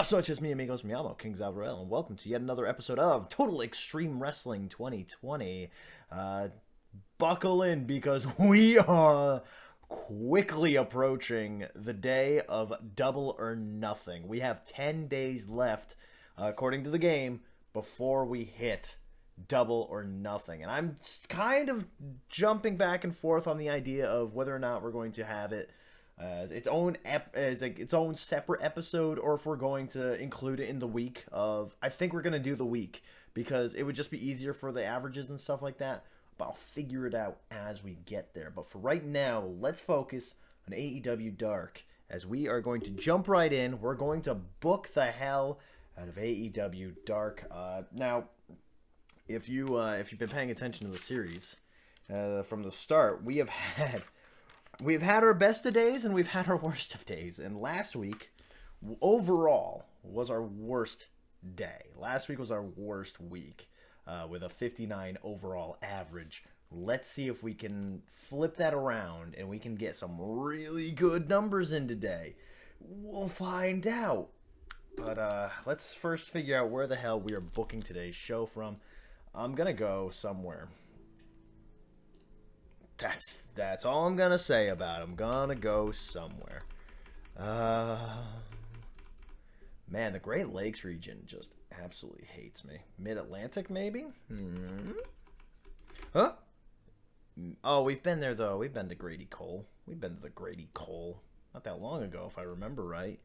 So it's just me, amigos, mi amo, King Zavarell, and welcome to yet another episode of Total Extreme Wrestling 2020. Uh, Buckle in because we are quickly approaching the day of Double or Nothing. We have 10 days left, according to the game, before we hit Double or Nothing. And I'm kind of jumping back and forth on the idea of whether or not we're going to have it as its own its own separate episode, or if we're going to include it in the week of. I think we're gonna do the week because it would just be easier for the averages and stuff like that. But I'll figure it out as we get there. But for right now, let's focus on AEW Dark as we are going to jump right in. We're going to book the hell out of AEW Dark. Now, if you've been paying attention to the series from the start, We've had our best of days and we've had our worst of days. And last week, overall, was our worst day. Last week was our worst week with a 59 overall average. Let's see if we can flip that around and we can get some really good numbers in today. We'll find out. But let's first figure out where the hell we are booking today's show from. I'm going to go somewhere. That's all I'm gonna say about it. I'm gonna go somewhere. Man, the Great Lakes region just absolutely hates me. Mid-Atlantic, maybe? Huh? Oh, we've been there, though. We've been to Grady Cole. We've been to the Grady Cole. Not that long ago, if I remember right.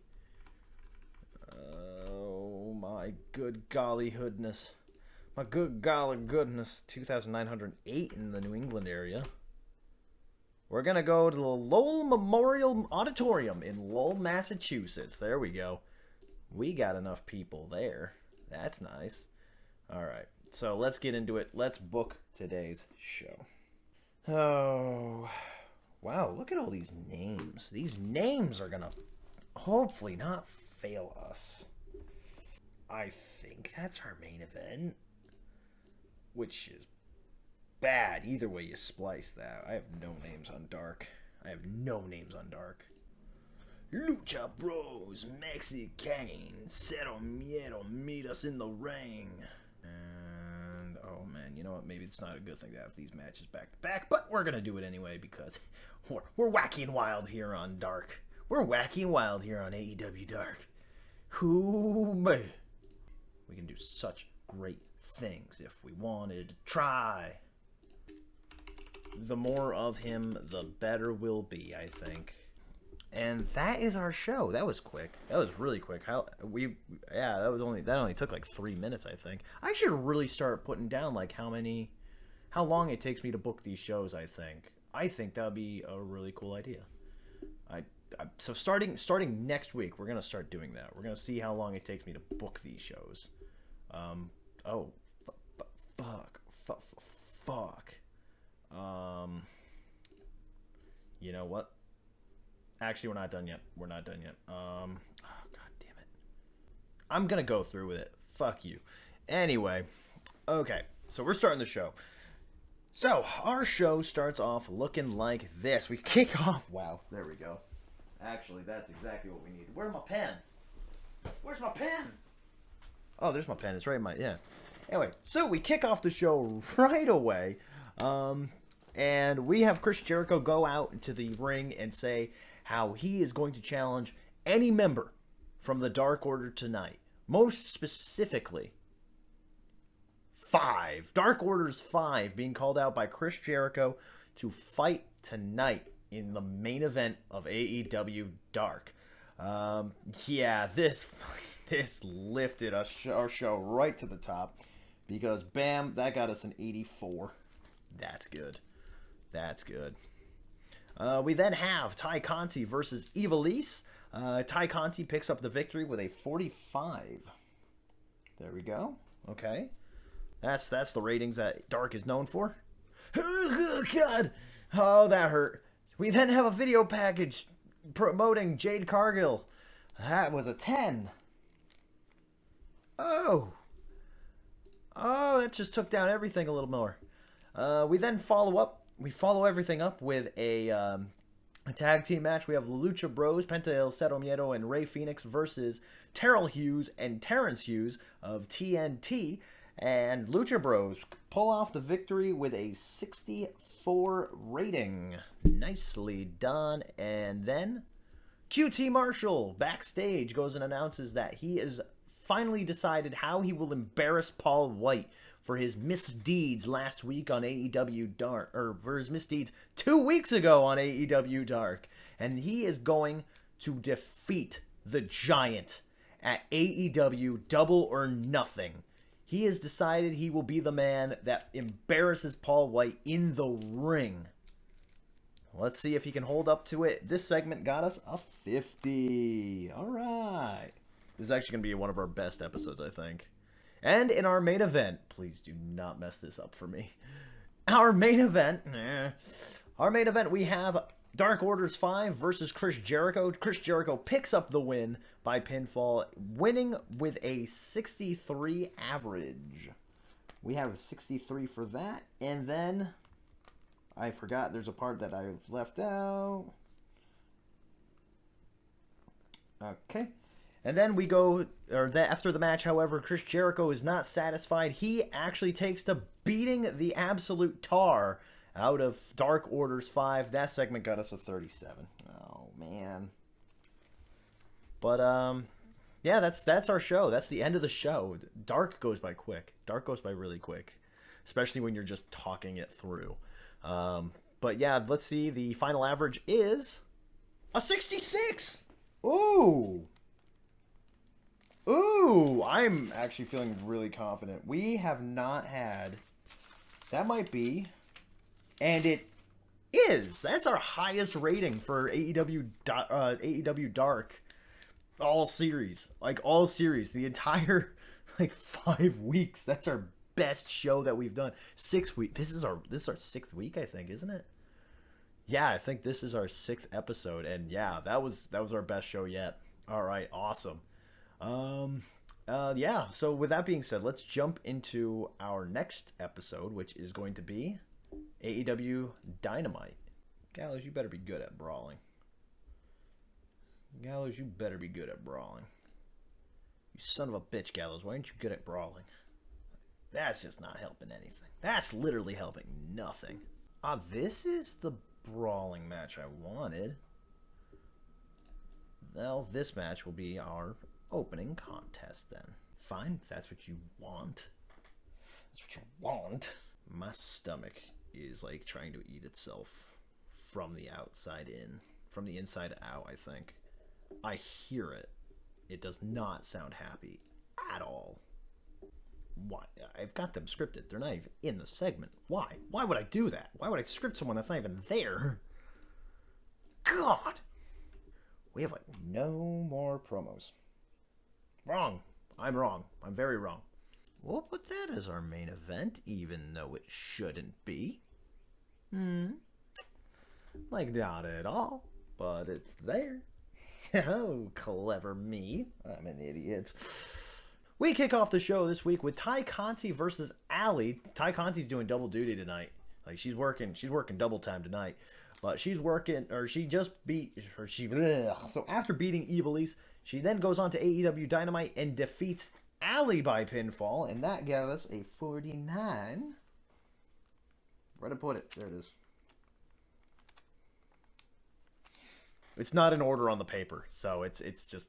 Oh, my good golly hoodness. My good golly goodness. 2,908 in the New England area. We're going to go to the Lowell Memorial Auditorium in Lowell, Massachusetts. There we go. We got enough people there. That's nice. All right. So let's get into it. Let's book today's show. Oh, wow. Look at all these names. These names are going to hopefully not fail us. I think that's our main event, which is bad. Either way you splice that. I have no names on Dark. Lucha Bros, Mexican, Cero Miedo, meet us in the ring. And, oh man, you know what? Maybe it's not a good thing to have these matches back to back, but we're going to do it anyway because we're wacky and wild here on Dark. We're wacky and wild here on AEW Dark. Whoo, boy. We can do such great things if we wanted to try. The more of him, the better we'll be, I think. And that is our show. That was quick. That was really quick. That only took like 3 minutes, I think. I should really start putting down like how long it takes me to book these shows, I think that would be a really cool idea. So starting next week, we're going to start doing that. We're going to see how long it takes me to book these shows. Fuck. You know what? Actually, we're not done yet. Oh, God damn it. I'm gonna go through with it. Fuck you. Anyway, okay. So we're starting the show. So our show starts off looking like this. We kick off. Wow, there we go. Actually, that's exactly what we need. Where's my pen? Oh, there's my pen. It's right in my Anyway, so we kick off the show right away. And we have Chris Jericho go out into the ring and say how he is going to challenge any member from the Dark Order tonight. Most specifically, 5. Dark Order's 5 being called out by Chris Jericho to fight tonight in the main event of AEW Dark. This lifted our show right to the top because, bam, that got us an 84. That's good. We then have Ty Conti versus Ivelisse. Ty Conti picks up the victory with a 45. There we go. Okay. That's the ratings that Dark is known for. Oh, God. Oh, that hurt. We then have a video package promoting Jade Cargill. That was a 10. Oh, that just took down everything a little more. We then follow everything up with a A tag team match, we have Lucha Bros, Penta El Cero Miedo, and Rey Fenix versus Terrell Hughes and Terrence Hughes of TNT. And Lucha Bros pull off the victory with a 64 rating. Nicely done. And then QT Marshall backstage goes and announces that he has finally decided how he will embarrass Paul White for his misdeeds last week on AEW Dark, or for his misdeeds 2 weeks ago on AEW Dark. And he is going to defeat the Giant at AEW Double or Nothing. He has decided he will be the man that embarrasses Paul White in the ring. Let's see if he can hold up to it. This segment got us a 50. All right. This is actually going to be one of our best episodes, I think. And in our main event, please do not mess this up for me. Our main event, we have Dark Orders 5 versus Chris Jericho. Chris Jericho picks up the win by pinfall, winning with a 63 average. We have a 63 for that. And then, I forgot there's a part that I left out. Okay. And then we go, after the match, however, Chris Jericho is not satisfied. He actually takes to beating the absolute tar out of Dark Orders 5. That segment got us a 37. Oh, man. But, yeah, that's our show. That's the end of the show. Dark goes by quick. Dark goes by really quick, especially when you're just talking it through. But, yeah, let's see. The final average is a 66. Ooh. Ooh, I'm actually feeling really confident. We have not had... That might be... And it is! That's our highest rating for AEW Dark. All series. Like, all series. The entire, 5 weeks. That's our best show that we've done. 6 weeks. This is our 6th week, I think, isn't it? Yeah, I think this is our 6th episode. And, yeah, that was our best show yet. All right, awesome. Yeah, so with that being said, let's jump into our next episode, which is going to be AEW Dynamite. Gallows, you better be good at brawling. Gallows, you better be good at brawling. You son of a bitch, Gallows, why aren't you good at brawling? That's just not helping anything. That's literally helping nothing. This is the brawling match I wanted. Well, this match will be our opening contest then. Fine, if that's what you want. That's what you want. My stomach is like trying to eat itself from the outside in. From the inside out, I think. I hear it. It does not sound happy at all. Why? I've got them scripted. They're not even in the segment. Why? Why would I do that? Why would I script someone that's not even there? God! We have no more promos. Wrong. I'm wrong. I'm very wrong. We'll put that as our main event, even though it shouldn't be. Not at all, but it's there. Oh, clever me. I'm an idiot. We kick off the show this week with Ty Conti versus Allie. Ty Conti's doing double duty tonight. She's working double time tonight. But she's working, or she just beat, or she, ugh. So after beating Ivelisse, she then goes on to AEW Dynamite and defeats Allie by pinfall, and that gave us a 49. Where to put it? There it is. It's not in order on the paper, so it's just,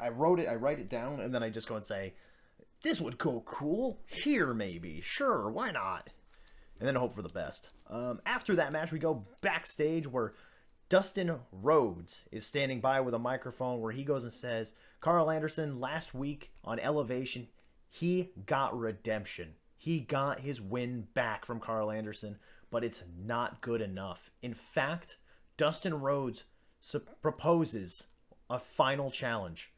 I write it down, and then I just go and say, this would go cool, here maybe, sure, why not? And then hope for the best. After that match, we go backstage where Dustin Rhodes is standing by with a microphone where he goes and says, Carl Anderson, last week on Elevation, he got redemption. He got his win back from Carl Anderson, but it's not good enough. In fact, Dustin Rhodes proposes a final challenge,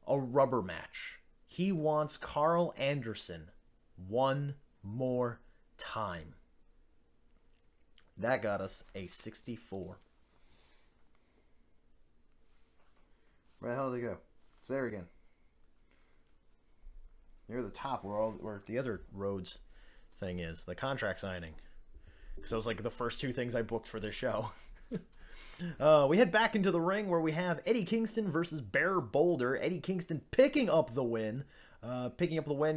a rubber match. He wants Carl Anderson one more time. That got us a 64. Where the hell did it go? It's there again. Near the top where the other Rhodes thing is, the contract signing. So it was the first two things I booked for this show. We head back into the ring where we have Eddie Kingston versus Bear Boulder. Eddie Kingston picking up the win.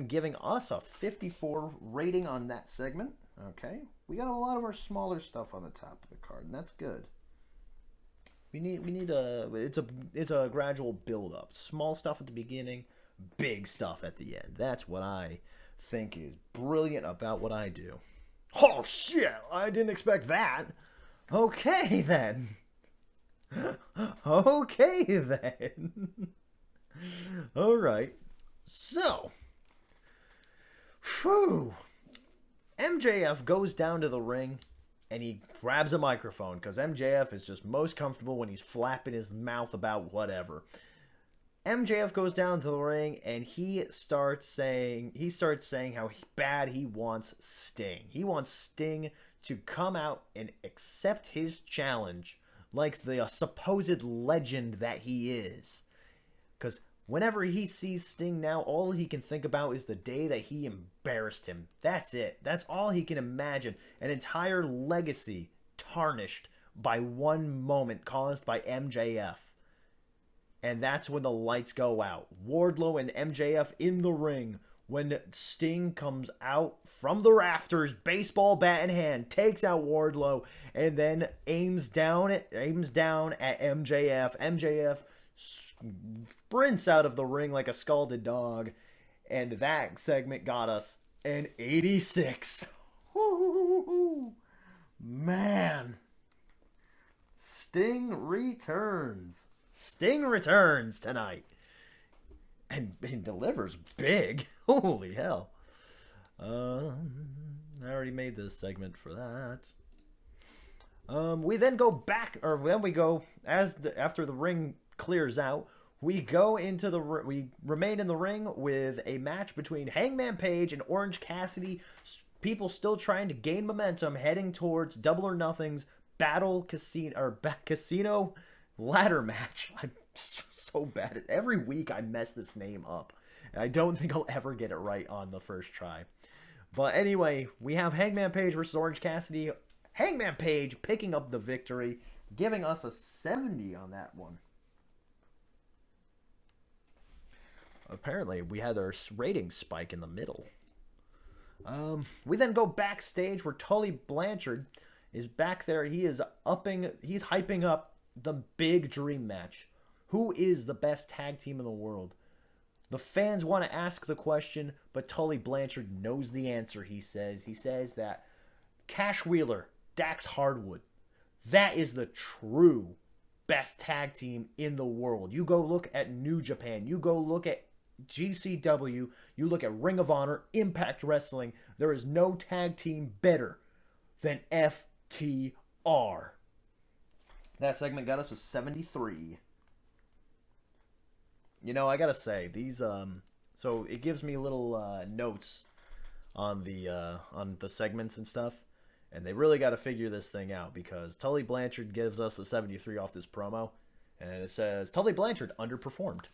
Giving us a 54 rating on that segment. Okay, we got a lot of our smaller stuff on the top of the card, and that's good. It's a gradual build up. Small stuff at the beginning, big stuff at the end. That's what I think is brilliant about what I do. Oh shit! I didn't expect that. Okay then. Okay then. All right. So, whew. MJF goes down to the ring and he grabs a microphone because MJF is just most comfortable when he's flapping his mouth about whatever. MJF goes down to the ring and he starts saying how bad he wants Sting. He wants Sting to come out and accept his challenge like the supposed legend that he is. Because whenever he sees Sting now, all he can think about is the day that he embarrassed him. That's it. That's all he can imagine. An entire legacy tarnished by one moment caused by MJF. And that's when the lights go out. Wardlow and MJF in the ring when Sting comes out from the rafters, baseball bat in hand, takes out Wardlow, and then aims down at MJF. MJF sprints out of the ring like a scalded dog, and that segment got us an 86. Woo-hoo-hoo-hoo. Man, Sting returns. Sting returns tonight, and delivers big. Holy hell! I already made this segment for that. We then go back, or then we go after the ring clears out. We remain in the ring with a match between Hangman Page and Orange Cassidy. People still trying to gain momentum, heading towards Double or Nothing's Casino ladder match. I'm so bad at every week. I mess this name up, and I don't think I'll ever get it right on the first try. But anyway, we have Hangman Page versus Orange Cassidy. Hangman Page picking up the victory, giving us a 70 on that one. Apparently, we had our rating spike in the middle. We then go backstage where Tully Blanchard is back there. He's hyping up the big dream match. Who is the best tag team in the world? The fans want to ask the question, but Tully Blanchard knows the answer, he says. He says that Cash Wheeler, Dax Hardwood, that is the true best tag team in the world. You go look at New Japan. You go look at GCW. You look at Ring of Honor, Impact Wrestling. There is no tag team better than FTR. That segment got us a 73. You know, I gotta say, these so it gives me little notes on the segments and stuff, and they really got to figure this thing out because Tully Blanchard gives us a 73 off this promo, and it says Tully Blanchard underperformed.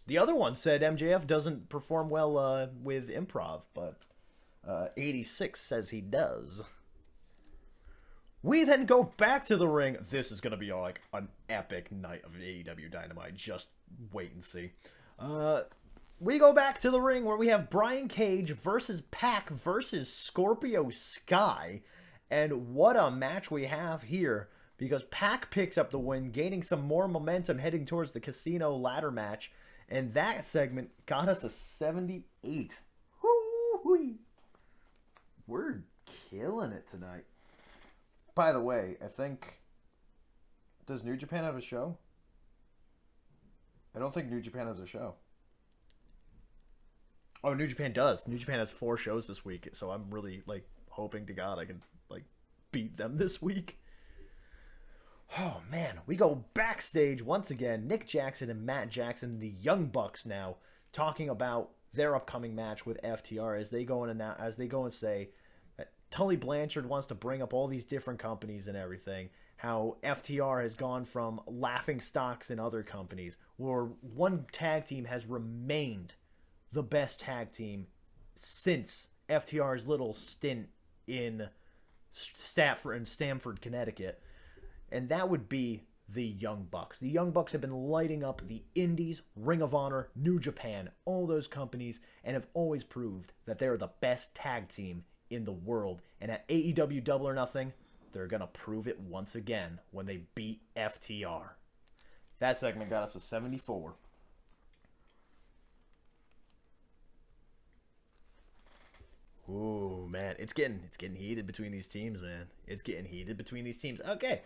The other one said MJF doesn't perform well with improv, but 86 says he does. We then go back to the ring. This is going to be like an epic night of AEW Dynamite. Just wait and see. We go back to the ring where we have Brian Cage versus Pac versus Scorpio Sky. And what a match we have here, because Pac picks up the win, gaining some more momentum heading towards the casino ladder match. And that segment got us a 78. Woo-wee. We're killing it tonight. By the way, I think... Does New Japan have a show? I don't think New Japan has a show. Oh, New Japan does. New Japan has 4 shows this week, so I'm really, hoping to God I can, beat them this week. Oh, man. We go backstage once again. Nick Jackson and Matt Jackson, the Young Bucks now, talking about their upcoming match with FTR as they go and say... Tully Blanchard wants to bring up all these different companies and everything. How FTR has gone from laughing stocks in other companies, where one tag team has remained the best tag team since FTR's little stint in Stamford, Connecticut. and that would be the Young Bucks. The Young Bucks have been lighting up the Indies, Ring of Honor, New Japan, all those companies, and have always proved that they're the best tag team in the world. And at AEW Double or Nothing, they're going to prove it once again when they beat FTR. That segment got us a 74. Ooh, man, it's getting heated between these teams, man. It's getting heated between these teams. Okay.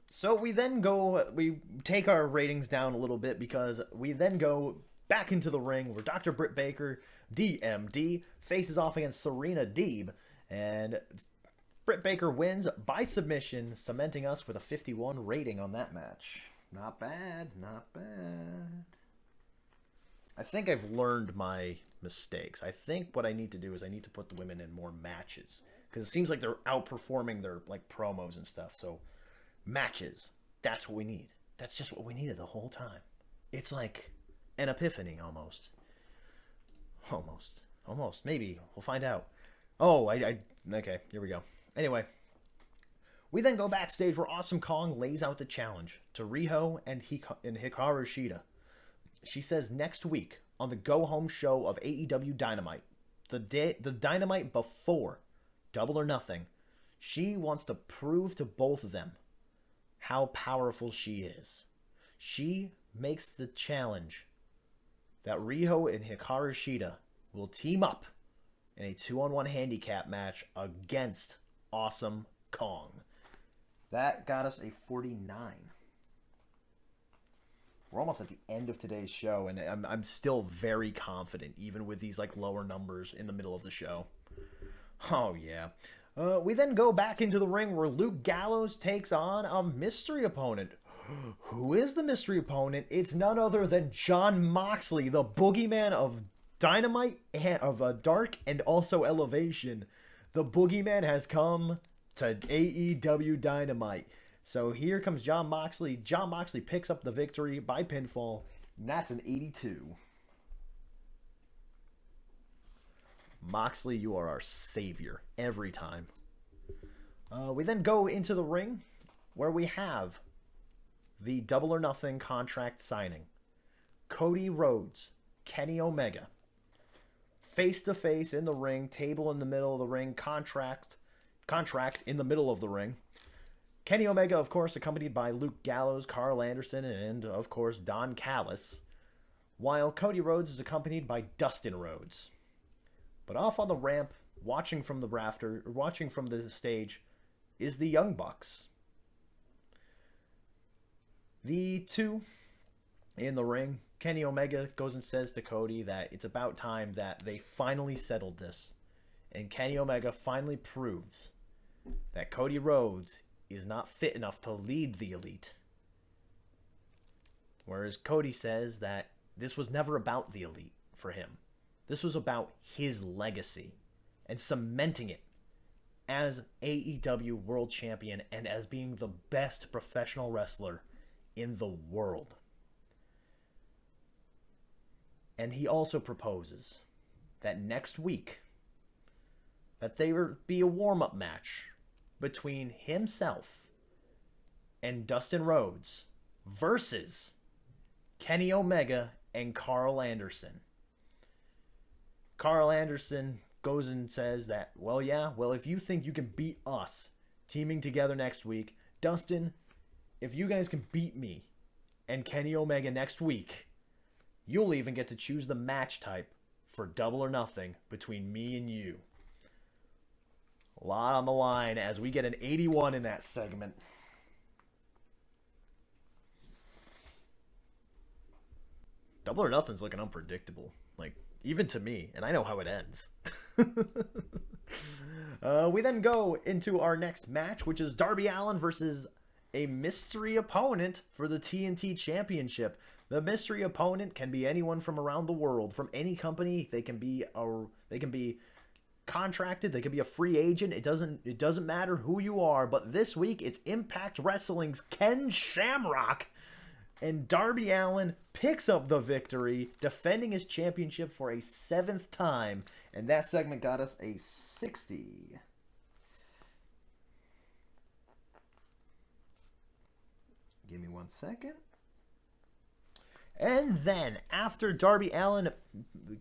So we take our ratings down a little bit because we then go back into the ring where Dr. Britt Baker, DMD, faces off against Serena Deeb, and Britt Baker wins by submission, cementing us with a 51 rating on that match. Not bad, not bad. I think I've learned my mistakes. I think what I need to do is I need to put the women in more matches because it seems like they're outperforming their like promos and stuff. So matches, that's what we need. That's just what we needed the whole time. It's like an epiphany almost. Almost. Maybe we'll find out. Oh, okay. Here we go. Anyway, we then go backstage where Awesome Kong lays out the challenge to Riho and Hikaru Shida. She says next week on the Go Home show of AEW Dynamite, the Dynamite before Double or Nothing, she wants to prove to both of them how powerful she is. She makes the challenge that Riho and Hikaru Shida will team up in a 2-on-1 handicap match against Awesome Kong. That got us a 49. We're almost at the end of today's show, and I'm still very confident, even with these like lower numbers in the middle of the show. Oh yeah. We then go back into the ring where Luke Gallows takes on a mystery opponent. Who is the mystery opponent? It's none other than Jon Moxley, the boogeyman of Dynamite, of Dark, and also Elevation. The boogeyman has come to AEW Dynamite. So here comes Jon Moxley. Jon Moxley picks up the victory by pinfall, and that's an 82. Moxley, you are our savior every time. We then go into the ring where we have the Double or Nothing contract signing. Cody Rhodes, Kenny Omega. Face to face in the ring, table in the middle of the ring, contract in the middle of the ring. Kenny Omega, of course, accompanied by Luke Gallows, Carl Anderson, and, of course, Don Callis, while Cody Rhodes is accompanied by Dustin Rhodes. But off on the ramp, watching from the stage, is the Young Bucks. The two in the ring, Kenny Omega goes and says to Cody that it's about time that they finally settled this. And Kenny Omega finally proves that Cody Rhodes is not fit enough to lead the Elite. Whereas Cody says that this was never about the Elite for him. This was about his legacy and cementing it as AEW World Champion and as being the best professional wrestler in the world. And he also proposes that next week that there be a warm-up match between himself and Dustin Rhodes versus Kenny Omega and Carl Anderson. Carl Anderson goes and says that, if you think you can beat us teaming together next week, Dustin, if you guys can beat me and Kenny Omega next week, you'll even get to choose the match type for Double or Nothing between me and you. A lot on the line as we get an 81 in that segment. Double or Nothing's looking unpredictable. Like, even to me. And I know how it ends. We then go into our next match, which is Darby Allin versus a mystery opponent for the TNT Championship. The mystery opponent can be anyone from around the world, from any company. They can be contracted, they could be a free agent. It doesn't matter who you are. But this week it's Impact Wrestling's Ken Shamrock, and Darby Allin picks up the victory, defending his championship for a 7th time, and that segment got us a 60. Give me 1 second. And then, after Darby Allin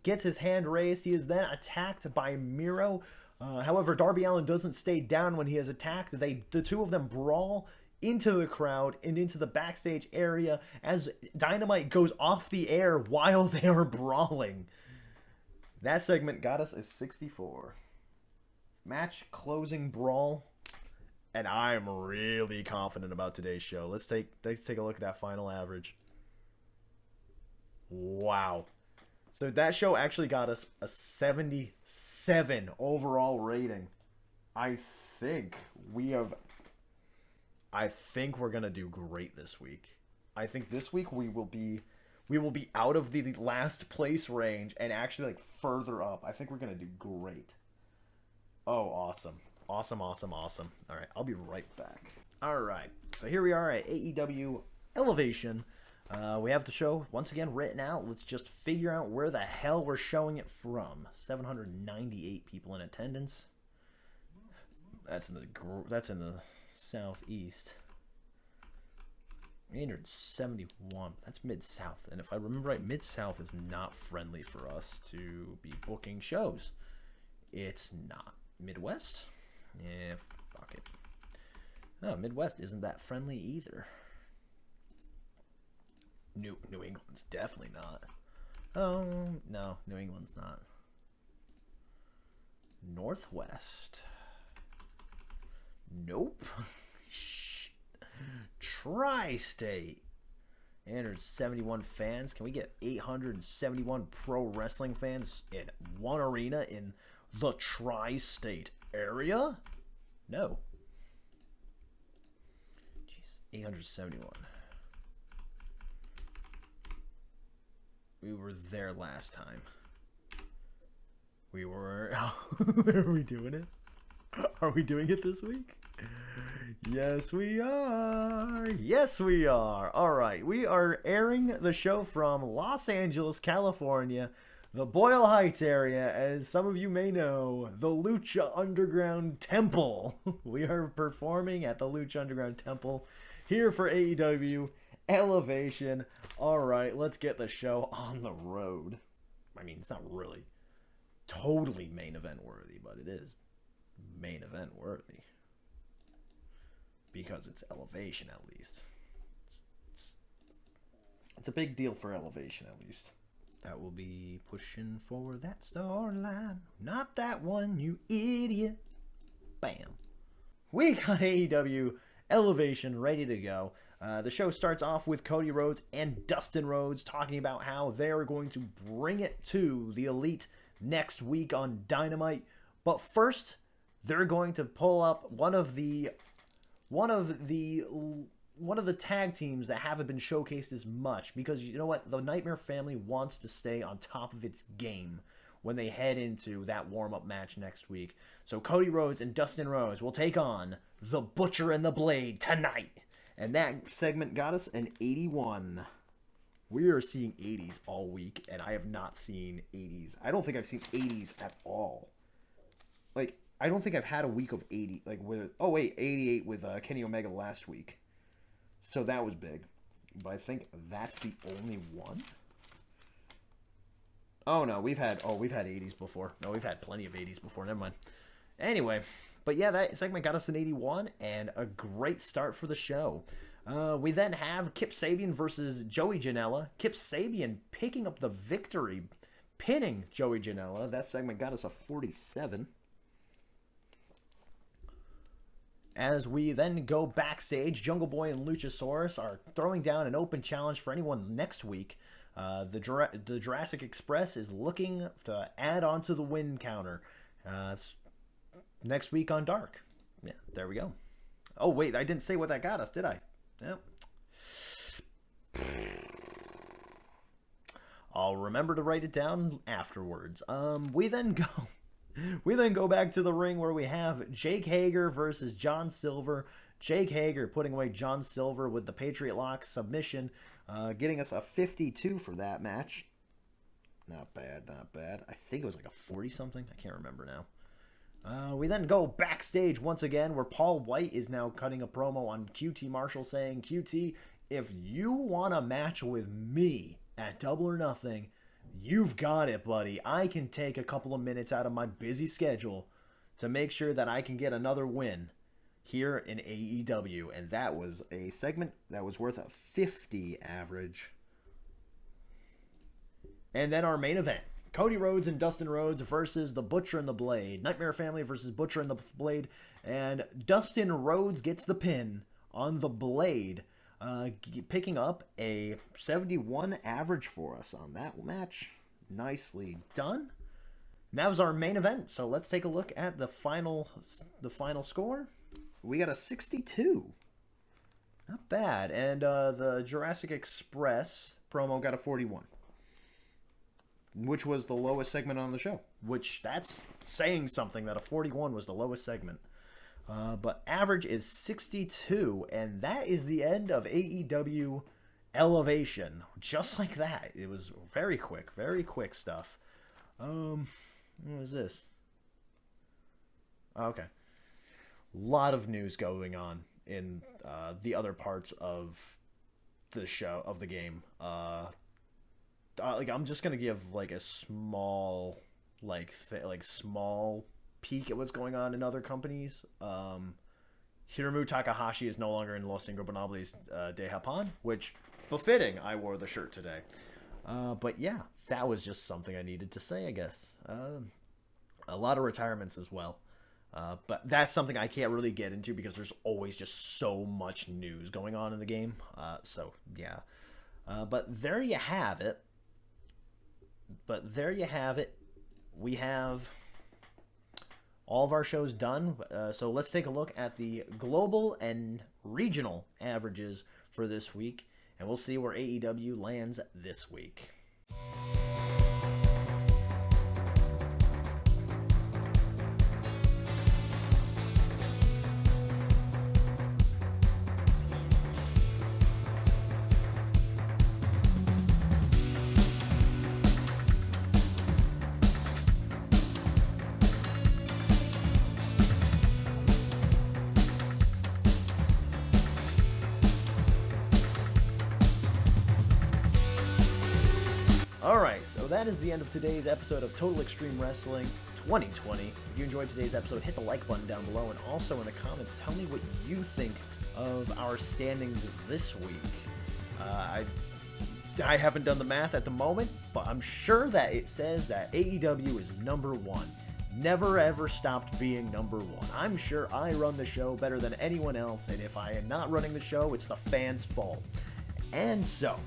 gets his hand raised, he is then attacked by Miro. However, Darby Allin doesn't stay down when he is attacked. The two of them brawl into the crowd and into the backstage area as Dynamite goes off the air while they are brawling. That segment got us a 64. Match closing brawl. And I'm really confident about today's show. Let's take a look at that final average. Wow. So that show actually got us a 77 overall rating. I think we're going to do great this week. I think this week we will be out of the last place range and actually like further up. I think we're going to do great. Oh, awesome. Awesome. All right, I'll be right back. All right, so here we are at AEW Elevation. We have the show once again written out. Let's just figure out where the hell we're showing it from. 798 people in attendance. That's in the southeast. 871. That's Mid-South. And if I remember right, Mid-South is not friendly for us to be booking shows. It's not. Midwest? Yeah, fuck it. Oh, Midwest isn't that friendly either. New England's definitely not. Oh, no, New England's not. Northwest. Nope. Tri-State. 871 fans. Can we get 871 pro wrestling fans in one arena in the Tri-State area? No. Jeez, 871. We were there last time. We were... Are we doing it? Are we doing it this week? Yes, we are. Yes, we are. All right. We are airing the show from Los Angeles, California, the Boyle Heights area, as some of you may know, the Lucha Underground Temple. We are performing at the Lucha Underground Temple here for AEW Elevation. All right, let's get the show on the road. I mean, it's not really totally main event worthy, but it is main event worthy. Because it's Elevation, at least. It's a big deal for Elevation, at least. That will be pushing for that storyline. Not that one, you idiot. Bam. We got AEW Elevation ready to go. The show starts off with Cody Rhodes and Dustin Rhodes talking about how they're going to bring it to the Elite next week on Dynamite. But first, they're going to pull up one of the tag teams that haven't been showcased as much, because you know what, the Nightmare Family wants to stay on top of its game when they head into that warm-up match next week. So Cody Rhodes and Dustin Rhodes will take on the Butcher and the Blade tonight. And that segment got us an 81. We are seeing 80s all week, and I have not seen 80s. I don't think I've seen 80s at all. Like, I don't think I've had a week of 80. Like, with 88 with Kenny Omega last week. So that was big. But I think that's the only one. Oh no, we've had 80s before. No, we've had plenty of 80s before. Never mind. Anyway, but yeah, that segment got us an 81 and a great start for the show. We then have Kip Sabian versus Joey Janela. Kip Sabian picking up the victory, pinning Joey Janela. That segment got us a 47. As we then go backstage, Jungle Boy and Luchasaurus are throwing down an open challenge for anyone next week. The Jurassic Express is looking to add on to the win counter next week on Dark. Yeah, there we go. Oh, wait, I didn't say what that got us, did I? Yep. I'll remember to write it down afterwards. We then go back to the ring where we have Jake Hager versus John Silver. Jake Hager putting away John Silver with the Patriot Lock submission, getting us a 52 for that match. Not bad, not bad. I think it was like a 40-something. I can't remember now. We then go backstage once again where Paul White is now cutting a promo on QT Marshall saying, QT, if you want a match with me at Double or Nothing, you've got it, buddy. I can take a couple of minutes out of my busy schedule to make sure that I can get another win here in AEW. And that was a segment that was worth a 50 average. And then our main event. Cody Rhodes and Dustin Rhodes versus the Butcher and the Blade. Nightmare Family versus Butcher and the Blade. And Dustin Rhodes gets the pin on the Blade, picking up a 71 average for us on that match. Nicely done. And that was our main event. So let's take a look at the final score. We got a 62. Not bad. And the Jurassic Express promo got a 41. Which was the lowest segment on the show. Which, that's saying something, that a 41 was the lowest segment. But average is 62, and that is the end of AEW Elevation. Just like that. It was very quick stuff. What was this? Okay. Lot of news going on in the other parts of the show, of the game. I'm just gonna give like a small, small peek at what's going on in other companies. Hiromu Takahashi is no longer in Los Ingobernables de Japón, which, befitting, I wore the shirt today. But yeah, that was just something I needed to say, I guess. A lot of retirements as well. But that's something I can't really get into because there's always just so much news going on in the game. So yeah. But there you have it. We have all of our shows done. So let's take a look at the global and regional averages for this week, and we'll see where AEW lands this week. Alright, so that is the end of today's episode of Total Extreme Wrestling 2020. If you enjoyed today's episode, hit the like button down below, and also in the comments, tell me what you think of our standings this week. I haven't done the math at the moment, but I'm sure that it says that AEW is number one. Never ever stopped being number one. I'm sure I run the show better than anyone else, and if I am not running the show, it's the fans' fault. And so,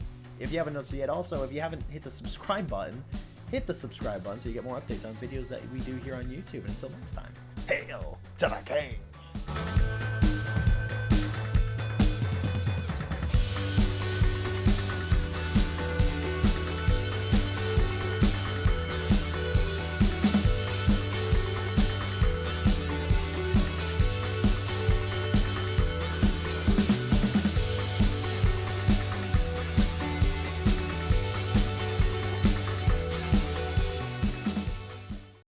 if you haven't noticed yet, also, if you haven't hit the subscribe button, hit the subscribe button so you get more updates on videos that we do here on YouTube. And until next time, hail to the king!